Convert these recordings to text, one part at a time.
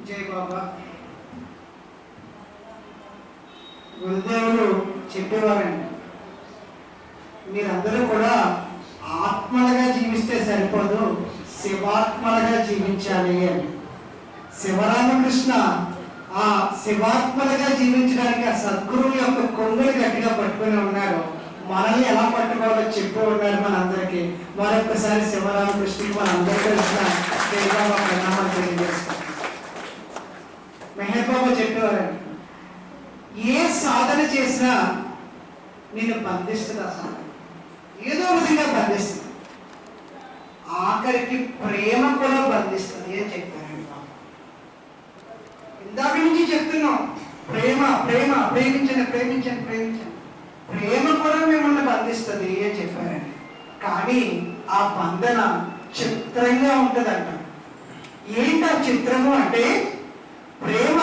జై బాబా. గురుదేవులు చెప్పేవారండి, మీరందరూ కూడా ఆత్మలుగా జీవిస్తే సరిపోదు, శివాత్మలుగా జీవించాలి అని. శివరామకృష్ణ ఆ శివాత్మలుగా జీవించడానికి ఆ సద్గురువు యొక్క కొంగులు గట్టిగా పట్టుకుని ఉన్నారు. మనల్ని ఎలా పట్టుకోవాలో చెప్పి ఉన్నారు మనందరికీ. మరొకసారి శివరామకృష్ణకి మనందరికీ ప్రణామాలు తెలియజేస్తాం. మెహర్ బాబా చెప్పేవారండి, ఏ సాధన చేసినా నేను బంధిస్తుంది. ఆ సాధన ఏదో విధంగా బంధిస్తుంది, ఆఖరికి ప్రేమ కూడా బంధిస్తుంది అని చెప్పారండి బాబా. ఇందాక నుంచి చెప్తున్నాం, ప్రేమ ప్రేమ ప్రేమించండి ప్రేమించండి ప్రేమించండి, ప్రేమ కూడా మిమ్మల్ని బంధిస్తుంది అని చెప్పారండి. కానీ ఆ బంధన చిత్రంగా ఉంటుందంట. ఏంటి ఆ చిత్రము అంటే, ప్రేమ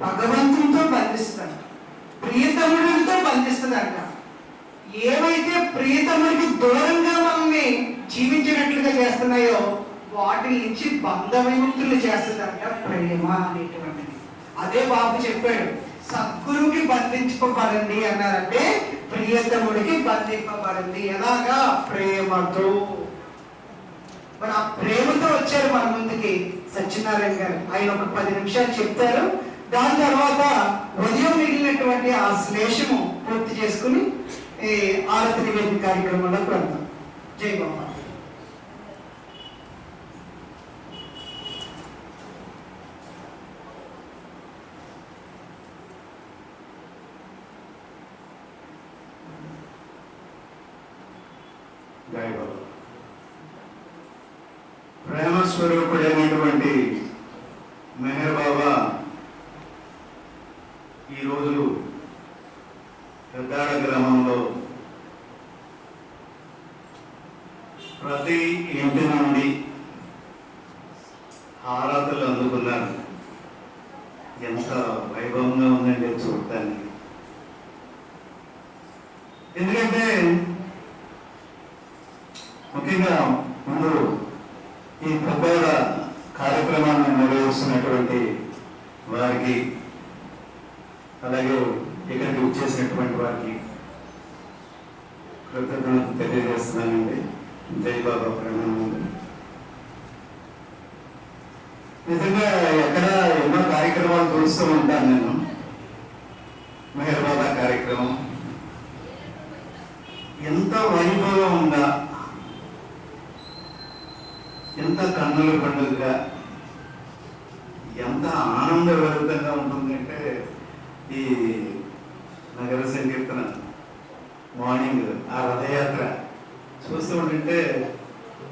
భగవంతునితో బంధిస్తుందంట, ప్రియతముడితో బంధిస్తుందంట. ఏవైతే ప్రియతముడికి దూరంగా మనల్ని జీవించినట్లుగా చేస్తున్నాయో వాటి నుంచి బంధ విముక్తులు చేస్తుందంట ప్రేమ అనేటువంటిది. అదే బాబు చెప్పాడు, సద్గురువుకి బంధించుకోబడండి అన్నారంటే ప్రియతముడికి బంధింపబడింది. ఎలాగా? ప్రేమతో. మరి ఆ ప్రేమతో వచ్చారు మన ముందుకి సత్యనారాయణ గారు. ఆయన ఒక 10 నిమిషాలు చెప్తారు. దాని తర్వాత ఉదయం మిగిలినటువంటి ఆ శ్లేషము పూర్తి చేసుకుని ఆరతి నివేదిక కార్యక్రమంలోకి వెళ్తాం. జై బాబా. జై బాబా. ప్రేమ స్వరూపుడైనటువంటి మెహర్ బాబా ఈరోజు పెద్దాడ గ్రామంలో ప్రతి ఇంటి నుండి హారతులు అందుకున్నారు. ఎంత వైభవంగా ఉందండి చూడటానికి. ఎందుకంటే ముఖ్యంగా ముందు ఈ పెద్దాడ కార్యక్రమాన్ని నిర్వహిస్తున్నటువంటి వారికి, అలాగే ఇక్కడికి వచ్చేసినటువంటి వారికి కృతజ్ఞతలు తెలియజేస్తున్నానండి. జై బాబా. ప్రణామం. నిజంగా ఎక్కడ ఎన్నో కార్యక్రమాలు చూస్తూ ఉంటాను నేను. మెహర్ బాబా కార్యక్రమం ఎంత వైభవంగా, ఎంత కన్నుల పండుగగా, ఎంత ఆనందభరితంగా ఉంటుందంటే ఈ నగర సంకీర్తన మార్నింగ్ ఆ రథయాత్ర చూస్తూ ఉంటుంటే,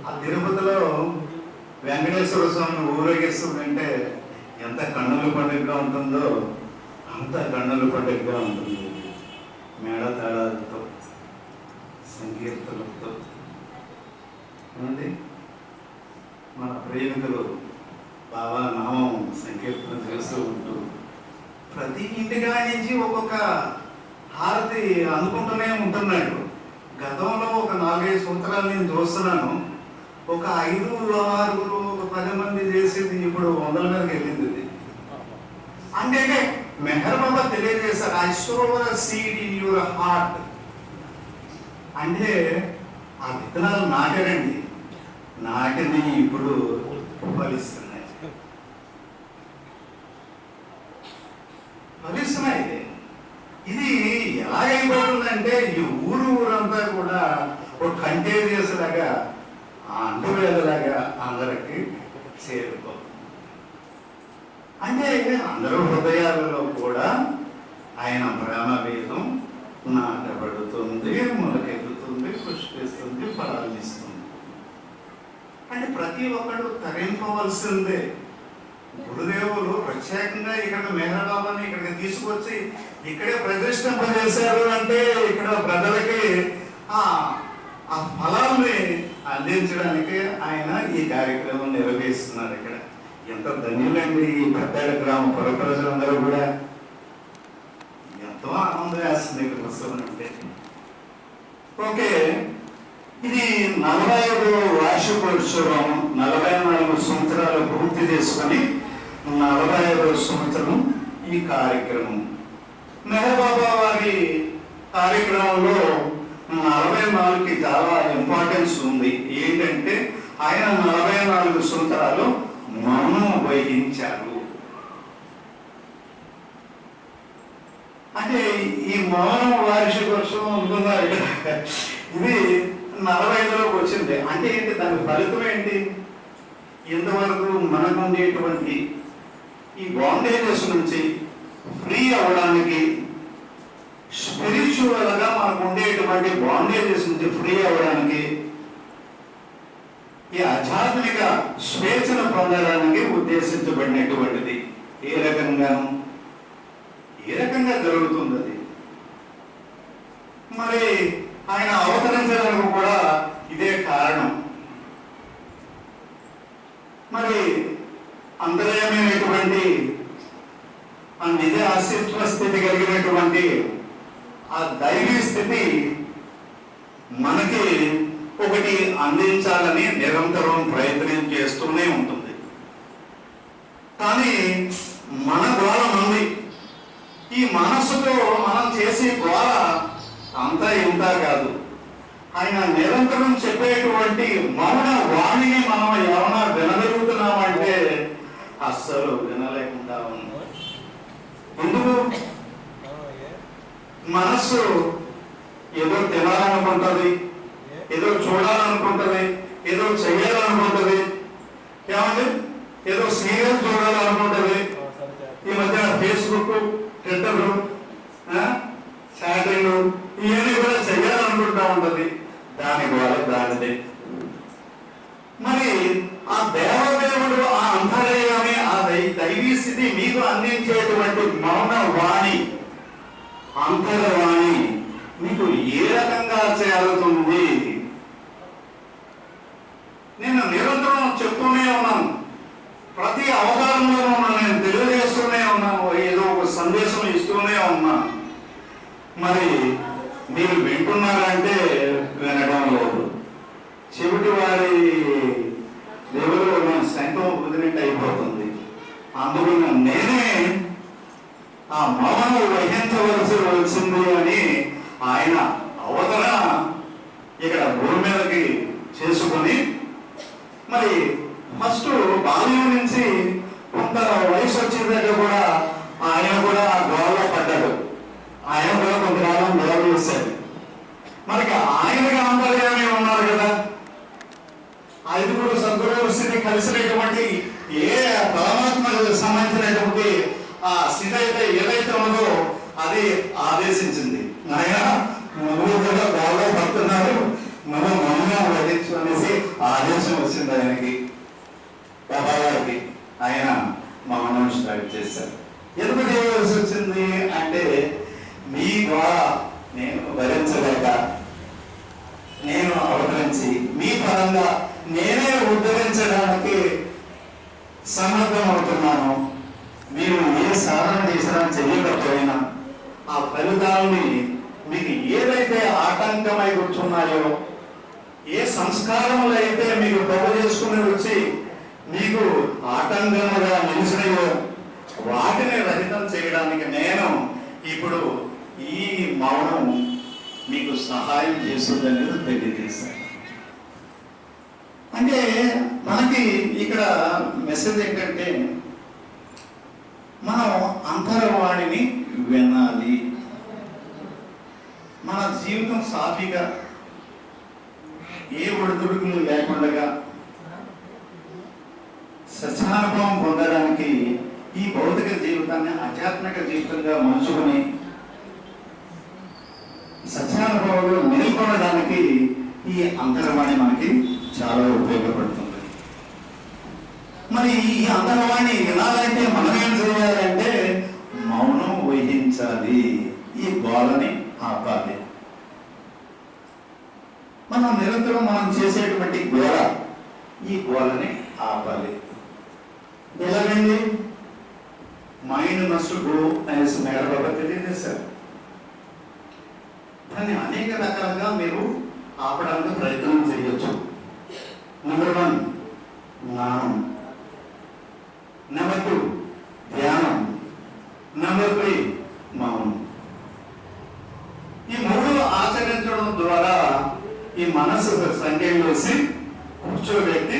ఆ తిరుపతిలో వెంకటేశ్వర స్వామిని ఊరేగిస్తుందంటే ఎంత కన్నుల పండుగగా ఉంటుందో అంత కన్నుల పండుగగా ఉంటుంది. మేళతాళాలతో, సంకీర్తనలతో ఏమండి మన ప్రేమికులు బాబా నామం సంకీర్తన చేస్తూ ఉంటూ ప్రతి ఇంటిగా నుంచి ఒక్కొక్క హారతి అందుకుంటూనే ఉంటున్నాడు. గతంలో ఒక 4-5 సంవత్సరాలు నేను చూస్తున్నాను. ఒక 5, 6, 10 మంది చేసేది ఇప్పుడు 100ల మీదకి వెళ్ళింది ఇది. అంటే మెహర్ బాబా తెలియజేశారు, I sour a seed in your heart. అంటే ఆ విత్తనాలు నాటారండి, నాటిని ఇప్పుడు ఫలిస్తున్నాయి. ఇది ఎలాగైపోతుందంటే ఈ ఊరంతా కూడా ఒక కంటేజియస్ లాగా, అంటువ్యాధిలాగా అందరికి చేరుకో. అంటే అందరూ హృదయాలలో కూడా ఆయన ప్రేమ బీజం నాటబడుతుంది, మొలకెత్తుతుంది, పుష్పిస్తుంది, ఫలాలు ఇస్తుంది. అంటే ప్రతి ఒక్కడు తరింపవలసిందే. గురుదేవులు ప్రత్యేకంగా ఇక్కడ మెహర్ బాబాని ఇక్కడికి తీసుకొచ్చి ఇక్కడే ప్రతిష్ఠింపజేశారు అంటే ఇక్కడ ప్రజలకి ఆ ఫలాల్ని అందించడానికి ఆయన ఈ కార్యక్రమం నిర్వహిస్తున్నారు. ఇక్కడ ఎంత ధన్యులండి ఈ పెద్దాడ గ్రామ పుర ప్రజలందరూ కూడా. ఎంతో ఆనందం వేస్తుంది ఇక్కడ వస్తామంటే. ఓకే, ఇది 45వ వార్షికోత్సవం. 44 సంవత్సరాలు పూర్తి చేసుకొని 45వ సంవత్సరం ఈ కార్యక్రమం. మెహర్ బాబా వారి కార్యక్రమంలో 44కి చాలా ఇంపార్టెన్స్ ఉంది. ఏంటంటే ఆయన 44 సంవత్సరాలు మౌనం వహించారు. అంటే ఈ మౌనం వార్షికోత్సవం ఉంటున్నారు ఇక్కడ, ఇది 45లోకి వచ్చింది. అంటే ఏంటి, దాని ఫలితం ఏంటి? ఇంతవరకు మనకు ఉండేటువంటి ఈ బాండేజెస్ నుంచి ఫ్రీ అవ్వడానికి, స్పిరిచువల్ గా మనకు ఉండేటువంటి బాండేజెస్ నుంచి ఫ్రీ అవ్వడానికి, ఈ ఆధ్యాత్మిక స్వేచ్ఛను పొందడానికి ఉద్దేశించబడినటువంటిది. ఏ రకంగా జరుగుతుంది అది. మరి ఆయన అవతరించడానికి కూడా ఇదే కారణం. మరి అంతర్యామైనటువంటి ఆ నిజ అస్తిత్వ స్థితి కలిగినటువంటి ఆ దైవీ స్థితి మనకి ఒకటి అందించాలని నిరంతరం ప్రయత్నం చేస్తూనే ఉంటుంది. కానీ మన గోళ ఉంది. ఈ మనస్సుతో మనం చేసే గోళ అంతా ఇంత కాదు. ఆయన నిరంతరం చెప్పేటువంటి మౌన వాణిని మనం ఏమైనా వినగలుగుతున్నామంటే అస్సలు వినలేకుండా ఉన్నాం. ఎందుకు? మనస్సు ఏదో తినాలనుకుంటుంది, ఏదో చూడాలనుకుంటుంది, ఏదో చెయ్యాలనుకుంటుంది, ఏమండి ఏదో సీరియల్ చూడాలనుకుంటుంది. ఈ మధ్య ఫేస్బుక్, ట్విట్టర్, చాటింగ్ ఇవన్నీ కూడా చెయ్యాలనుకుంటా ఉంటుంది. దాని ద్వారా దానిదే. మరి ఆ దేవదేవుడు, ఆ అంతర్యామి, ఆ దైవీ స్థితి మీకు అందించేటువంటి మౌన వాణి, అంతర్వాణి మీకు ఏ రకంగా చేరుతుంది? నేను నిరంతరం చెప్తూనే ఉన్నాను, ప్రతి అవతారంలోనూ నేను తెలియజేస్తూనే ఉన్నాను, ఏదో ఒక సందేశం ఇస్తూనే ఉన్నాను. మరి మీరు వింటున్నారంటే వినడం లేదు. చెవిటి వారి లెవెల్లో నేను శంఖం కుదిరినట్టు అయిపోతుంది. అందువల్ల నేనే ఆ మౌనం వహించవలసి వచ్చింది అని ఆయన అవతరణ ఇక్కడ భూమి మీదకి చేసుకొని, మరి ఫస్ట్ బాల్యం నుంచి కొంత వయసు వచ్చేదాకా కూడా ఆయన కూడా గోడలో పడ్డాడు. ఆయన కూడా కొంతకాలం గోడ చేశాడు. మనకి ఆయనగా అంతర్యామి ఉన్నారు కదా. 5 సద్గురువుల స్థితి కలిసినటువంటి ఏ పరమాత్మకు సంబంధించినటువంటి ఆ స్థితి అయితే ఏదైతే ఉన్నదో అది ఆదేశించింది. ఆయన నువ్వు కూడా గోడలో పడుతున్నారు, నువ్వు మౌనంగా వహించు అనేసి ఆదేశం వచ్చింది ఆయనకి, బాబా గారికి. ఆయన మౌనం స్టార్ట్ చేశారు. ఎందుకు చేయవలసి వచ్చింది అంటే, మీ ద్వారా నేను భరించలేక నేను అవతరించి మీ పరంగా నేనే ఉద్ధరించడానికి సమర్థమవుతున్నాను. మీరు ఏ సాధన చేసినా చెయ్యకపోయినా ఆ ఫలితాలని మీకు ఏదైతే ఆటంకమై కూర్చున్నాయో, ఏ సంస్కారములు అయితే మీకు ప్రభు చేసుకుని వచ్చి మీకు ఆటంకముగా నిలిచినాయో వాటిని రహితం చేయడానికి నేను ఇప్పుడు ఈ మౌనం మీకు సహాయం చేస్తుందని తెలియజేశాను. అంటే మనకి ఇక్కడ మెసేజ్ ఏంటంటే, మనం అంతర్వాణిని వినాలి. మన జీవితం సాఫీగా, ఏ ఒడిదుడుకులు లేకుండా సత్యానుభవం పొందడానికి, ఈ భౌతిక జీవితాన్ని ఆధ్యాత్మిక జీవితంగా మలుచుకుని సత్యానుభవంలో మేల్కొనడానికి ఈ అంతర్వాణి మనకి చాలా ఉపయోగపడుతుంది. మరి ఈ అంతర్వాణి వినాలంటే మనం ఏం చేయాలంటే మౌనం వహించాలి, ఈ గోలని ఆపాలి. మనం నిరంతరం మనం చేసేటువంటి గోల, ఈ గోలని ఆపాలి. ఎలాగండి? మైండ్ మస్ట్ గో అనేసి మేడం బాబా తెలియజేశారు. దాన్ని అనేక రకాలుగా మీరు ఆపడానికి ప్రయత్నం చేయొచ్చు. నెంబర్ 1 జ్ఞానం, నెంబర్ 2 ఈ మనసు సంఖ్యలోసి కూర్చోబెట్టి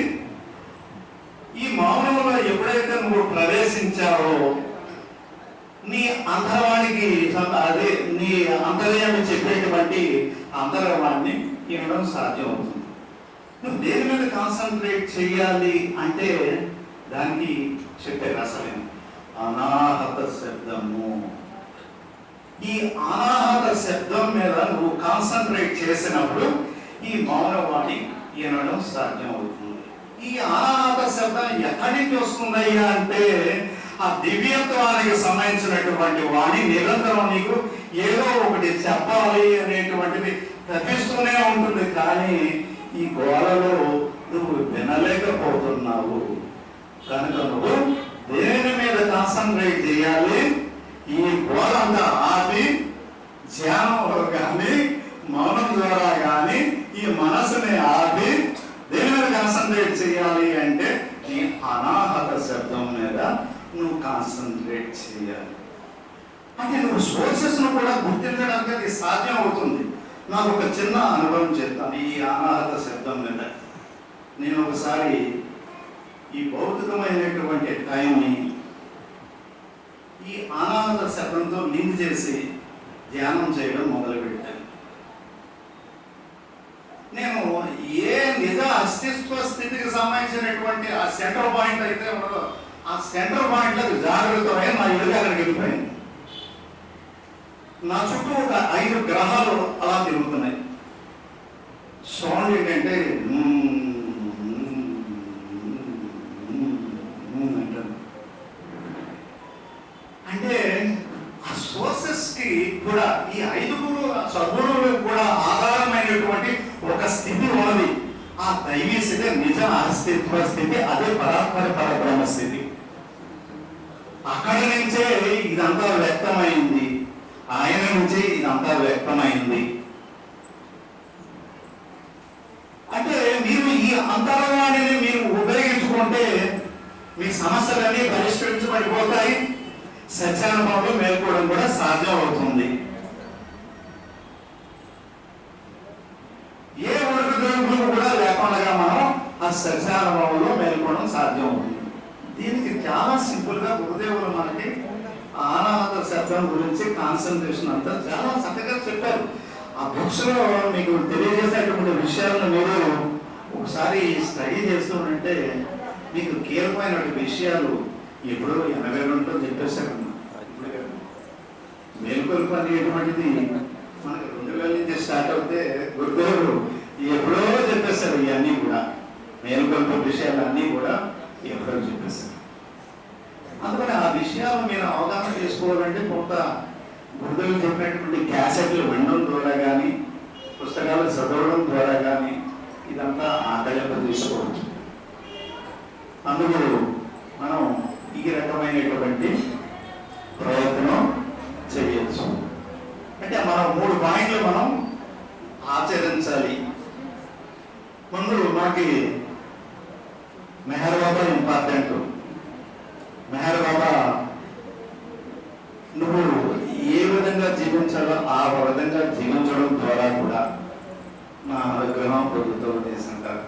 ఈ మౌనంలో ఎప్పుడైతే నువ్వు ప్రవేశించావో నీ అంతరవాణికి అదే నీ అంతర్యాన్ని చెప్పేటువంటి అంతరవాణ్ణి వినడం సాధ్యం అవుతుంది. నువ్వు దేని మీద కాన్సన్ట్రేట్ చేయాలి అంటే దానికి చెప్పారు అసలు అనాహత శబ్దము. ఈ అనాహత శబ్దం మీద నువ్వు కాన్సన్ట్రేట్ చేసినప్పుడు ఈ మౌనవాణి వినడం సాధ్యం అవుతుంది. ఈ అనాహత శబ్దం ఎక్కడి నుంచి వస్తుందయ్యా అంటే ఆ దివ్యత్వానికి సంబంధించినటువంటి వాణి నిరంతరం నీకు ఏదో ఒకటి చెప్పాలి అనేటువంటిది తప్పిస్తూనే ఉంటుంది. కానీ ఈ గోలలో నువ్వు వినలేకపోతున్నావు కనుక నువ్వు దేని మీద కాన్సన్ట్రేట్ చేయాలి? ఈ గోలంతా ఆపి ధ్యానంలో కానీ మౌనం ద్వారా కానీ ఈ మనసుని ఆపి దేని మీద కాన్సన్ట్రేట్ చేయాలి అంటే ఈ అనాహత శబ్దం మీద నువ్వు కాన్సన్ట్రేట్ చేయాలి. అంటే నువ్వు సోర్సెస్ ను కూడా గుర్తించడానికి అది సాధ్యం అవుతుంది. నాకు ఒక చిన్న అనుభవం చెప్తాను ఈ అనాహత శబ్దం మీద. నేను ఒకసారి ఈ భౌతికమైనటువంటి టైంని ఈ అనాహత శబ్దంతో లింక్ చేసి ధ్యానం చేయడం మొదలుపెట్టాను. నేను ఏ నిజ అస్తిత్వ స్థితికి సంబంధించినటువంటి ఆ సెంటర్ పాయింట్ అయితే ఉన్నదో ఆ సెంటర్ పాయింట్లకు జాగ్రత్తమై నా ఎదురు అక్కడికి వెళ్ళిపోయింది. నా చుట్టూ ఒక 5 గ్రహాలు అలా తిరుగుతున్నాయి. సౌండ్ ఏంటంటే అంటే ఆ సోర్సెస్ కి కూడా ఈ 5 సద్గుణులు కూడా ఆధారమైనటువంటి ఒక స్థితి ఉన్నది. ఆ దైవీ స్థితి నిజ అస్తిత్వ స్థితి, అదే పరాత్పర పరబ్రహ్మ స్థితి. అక్కడి నుంచే ఇదంతా వ్యక్తమైంది, ఆయన నుంచే ఇదంతా వ్యక్తమైంది. అంటే మీరు ఈ అంతర్వాణిని మీరు ఉపయోగించుకుంటే మీ సమస్యలన్నీ పరిష్కరించబడిపోతాయి, సత్యానుభవంలో మేల్కోవడం కూడా సాధ్యం అవుతుంది. ఏ ఒడుగు దొరుకులు కూడా లేకుండా మనం ఆ సత్యానుభవంలో మేల్కోవడం సాధ్యం అవుతుంది. దీనికి చాలా సింపుల్ గా గురుదేవులు మనకి అనాహత శబ్దం గురించి కాన్సన్ట్రేషన్ అంతా చాలా చక్కగా చెప్పారు. ఆ బుక్స్ లో మీకు తెలియజేసేటువంటి విషయాలను మీరు ఒకసారి స్టడీ చేస్తుంటే మీకు కీలకమైన విషయాలు ఎప్పుడో 82లో చెప్పేశారు. మేల్కొల్పు అనేటువంటిది మనకి 2000 నుంచి స్టార్ట్ అవుతే గురుదేవులు ఎప్పుడో చెప్పేశారు. ఇవన్నీ కూడా మేల్కొల్పు విషయాలు అన్నీ కూడా ఎప్పుడో చెప్పేశారు. అందుకని ఆ విషయాలు మీరు అవగాహన చేసుకోవాలంటే కొంత గురుదేవులు చెప్పినటువంటి క్యాసెట్లు వినడం ద్వారా కానీ పుస్తకాలు చదవడం ద్వారా కానీ ఇదంతా ఆకలింప తీసుకోవచ్చు. అందుకు మనం ఈ రకమైనటువంటి ప్రయత్నం చేయొచ్చు. అంటే మనం 3 పాయింట్లు మనం ఆచరించాలి. ముందు మనకి మెహర్ బాబా ఇంపార్టెంట్. మెహర్ బాబా నువ్వు ఏ విధంగా జీవించాలో ఆ విధంగా జీవించడం ద్వారా కూడా నా అనుగ్రహం పొందుతూ చేసింటారు.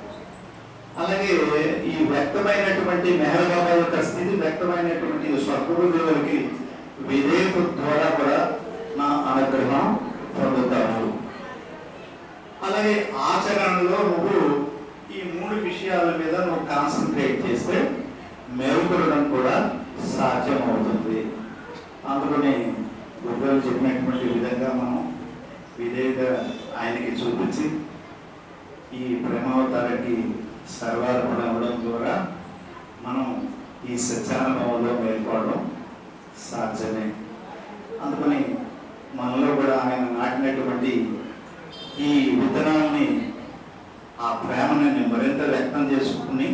అలాగే ఈ వ్యక్తమైనటువంటి మెహర్ బాబా యొక్క స్థితి వ్యక్తమైనటువంటి స్వర్గగురువులకి విధేయత ద్వారా కూడా నా అనుగ్రహం పొందుతావు. అలాగే ఆచరణలో నువ్వు ఈ 3 విషయాల మీద నువ్వు కాన్సన్ట్రేట్ చేస్తే మేల్కొనడం కూడా సాధ్యం అవుతుంది. అందుకని గురువులు చెప్పినటువంటి విధంగా మనం విధేయత ఆయనకి చూపించి ఈ ప్రేమావతారానికి సర్వార్పణ అవ్వడం ద్వారా మనం ఈ సత్యానుభవంలో మేల్కోవడం సాధ్యమే. అందుకని మనలో కూడా ఆయన నాటినటువంటి ఈ విత్తనాల్ని ఆ ప్రేమని మరింత వ్యక్తం చేసుకుని